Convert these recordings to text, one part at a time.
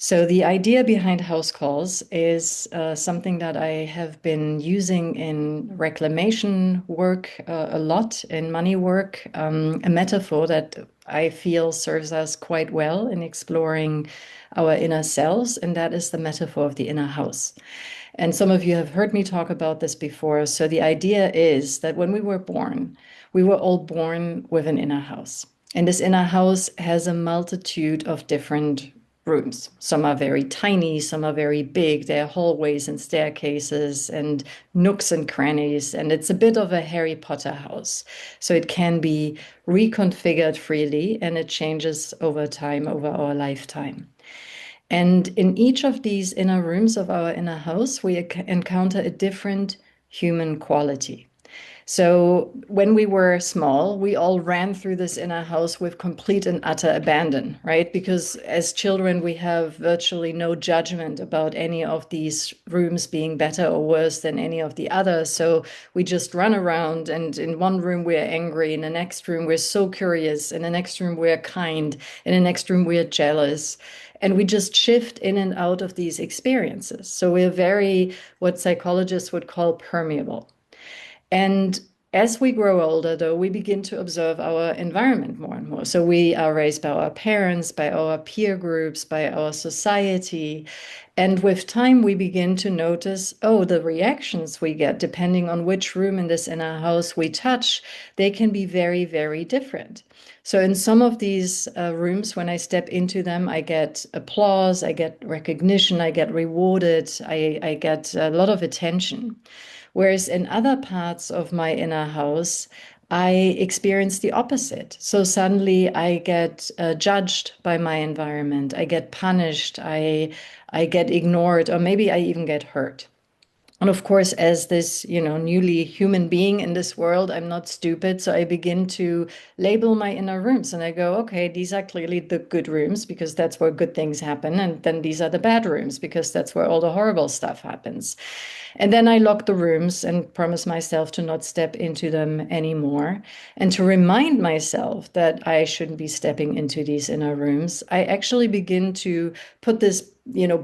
So the idea behind house calls is something that I have been using in reclamation work a lot, in money work, a metaphor that I feel serves us quite well in exploring our inner selves, and that is the metaphor of the inner house. And some of you have heard me talk about this before. So the idea is that when we were born, we were all born with an inner house. And this inner house has a multitude of different rooms. Some are very tiny, some are very big. There are hallways and staircases and nooks and crannies. And it's a bit of a Harry Potter house. So it can be reconfigured freely and it changes over time, over our lifetime. And in each of these inner rooms of our inner house, we encounter a different human quality. So when we were small, we all ran through this inner house with complete and utter abandon, right? Because as children, we have virtually no judgment about any of these rooms being better or worse than any of the others. So we just run around, and in one room we're angry, in the next room we're so curious, in the next room we're kind, in the next room we're jealous. And we just shift in and out of these experiences. So we're very, what psychologists would call permeable. And as we grow older, though, we begin to observe our environment more and more. So we are raised by our parents, by our peer groups, by our society. And with time, we begin to notice, oh, the reactions we get, depending on which room in this inner house we touch, they can be very, very different. So in some of these rooms, when I step into them, I get applause, I get recognition, I get rewarded, I get a lot of attention. Whereas in other parts of my inner house, I experience the opposite. So suddenly I get judged by my environment. I get punished. I get ignored, or maybe I even get hurt. And of course, as this, newly human being in this world, I'm not stupid. So I begin to label my inner rooms and I go, okay, these are clearly the good rooms because that's where good things happen. And then these are the bad rooms because that's where all the horrible stuff happens. And then I lock the rooms and promise myself to not step into them anymore. And to remind myself that I shouldn't be stepping into these inner rooms, I actually begin to put this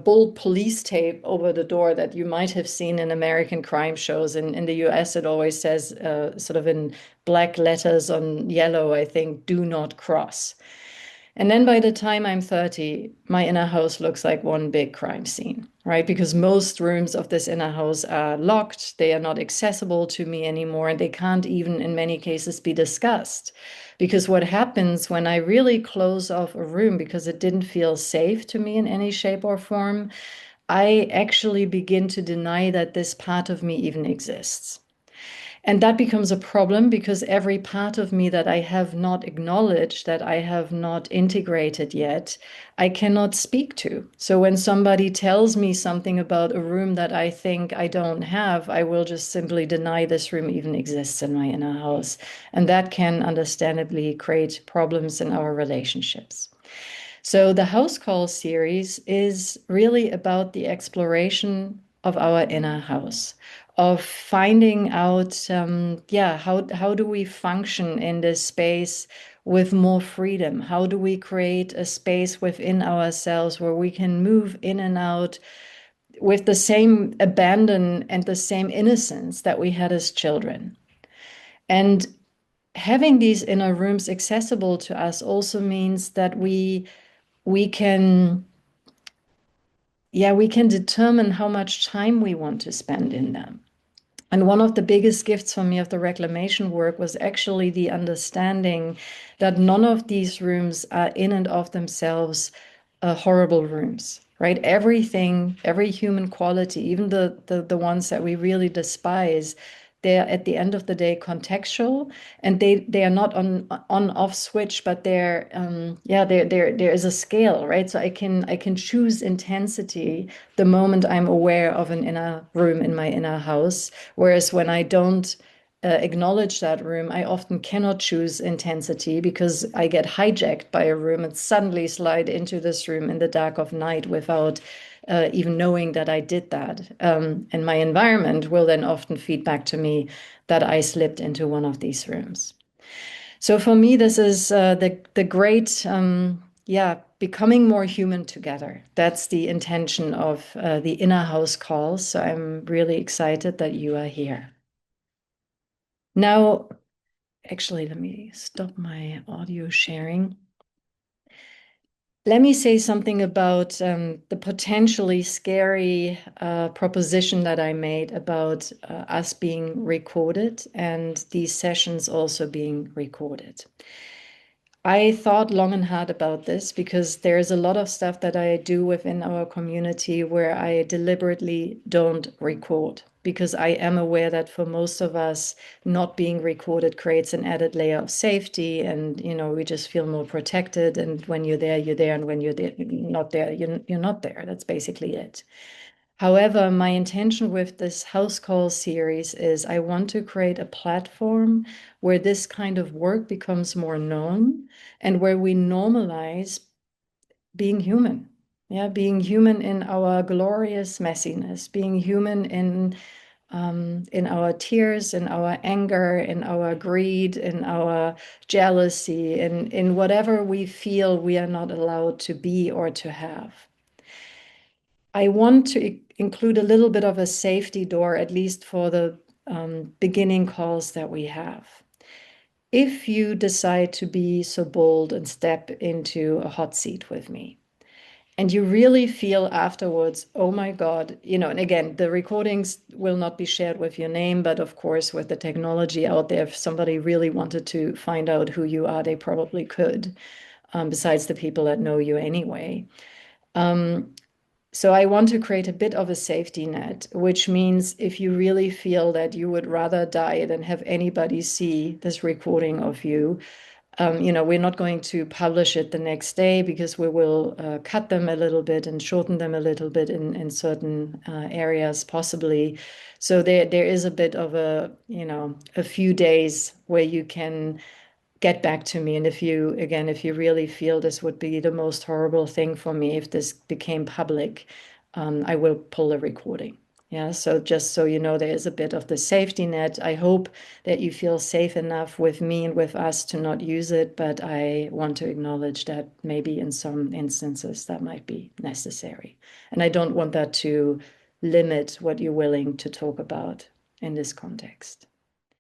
bold police tape over the door that you might have seen in American crime shows. In the US, it always says, sort of in black letters on yellow, I think, do not cross. And then by the time I'm 30, my inner house looks like one big crime scene, right? Because most rooms of this inner house are locked. They are not accessible to me anymore. And they can't even, in many cases, be discussed. Because what happens when I really close off a room because it didn't feel safe to me in any shape or form, I actually begin to deny that this part of me even exists. And that becomes a problem because every part of me that I have not acknowledged, that I have not integrated yet, I cannot speak to. So when somebody tells me something about a room that I think I don't have, I will just simply deny this room even exists in my inner house. And that can understandably create problems in our relationships. So the House Call series is really about the exploration of our inner house, of finding out, how do we function in this space with more freedom? How do we create a space within ourselves where we can move in and out with the same abandon and the same innocence that we had as children? And having these inner rooms accessible to us also means that we can we can determine how much time we want to spend in them. And one of the biggest gifts for me of the reclamation work was actually the understanding that none of these rooms are in and of themselves horrible rooms, right? Everything, every human quality, even the ones that we really despise, they're at the end of the day contextual, and they are not on off switch, but there is a scale, right? So I can choose intensity the moment I'm aware of an inner room in my inner house, whereas when I don't acknowledge that room, I often cannot choose intensity because I get hijacked by a room and suddenly slide into this room in the dark of night without even knowing that I did that. And my environment will then often feed back to me that I slipped into one of these rooms. So for me, this is the great becoming more human together. That's the intention of the inner house calls. So I'm really excited that you are here. Now, actually, let me stop my audio sharing. Let me say something about the potentially scary proposition that I made about us being recorded and these sessions also being recorded. I thought long and hard about this because there's a lot of stuff that I do within our community where I deliberately don't record because I am aware that for most of us, not being recorded creates an added layer of safety, and we just feel more protected. And when you're there, you're there, and when you're there, not there, you're not there. That's basically it. However, my intention with this house call series is I want to create a platform where this kind of work becomes more known and where we normalize being human. Yeah, being human in our glorious messiness, being human in our tears, in our anger, in our greed, in our jealousy, in whatever we feel we are not allowed to be or to have. I want to include a little bit of a safety door, at least for the beginning calls that we have. If you decide to be so bold and step into a hot seat with me, and you really feel afterwards, oh my God, and again, the recordings will not be shared with your name, but of course, with the technology out there, if somebody really wanted to find out who you are, they probably could, besides the people that know you anyway. So I want to create a bit of a safety net, which means if you really feel that you would rather die than have anybody see this recording of you, we're not going to publish it the next day because we will cut them a little bit and shorten them a little bit in certain areas possibly. So there is a bit of a few days where you can get back to me. And if you really feel this would be the most horrible thing for me if this became public, I will pull the recording. Yeah, so just so you know, there is a bit of the safety net. I hope that you feel safe enough with me and with us to not use it, but I want to acknowledge that maybe in some instances that might be necessary. And I don't want that to limit what you're willing to talk about in this context.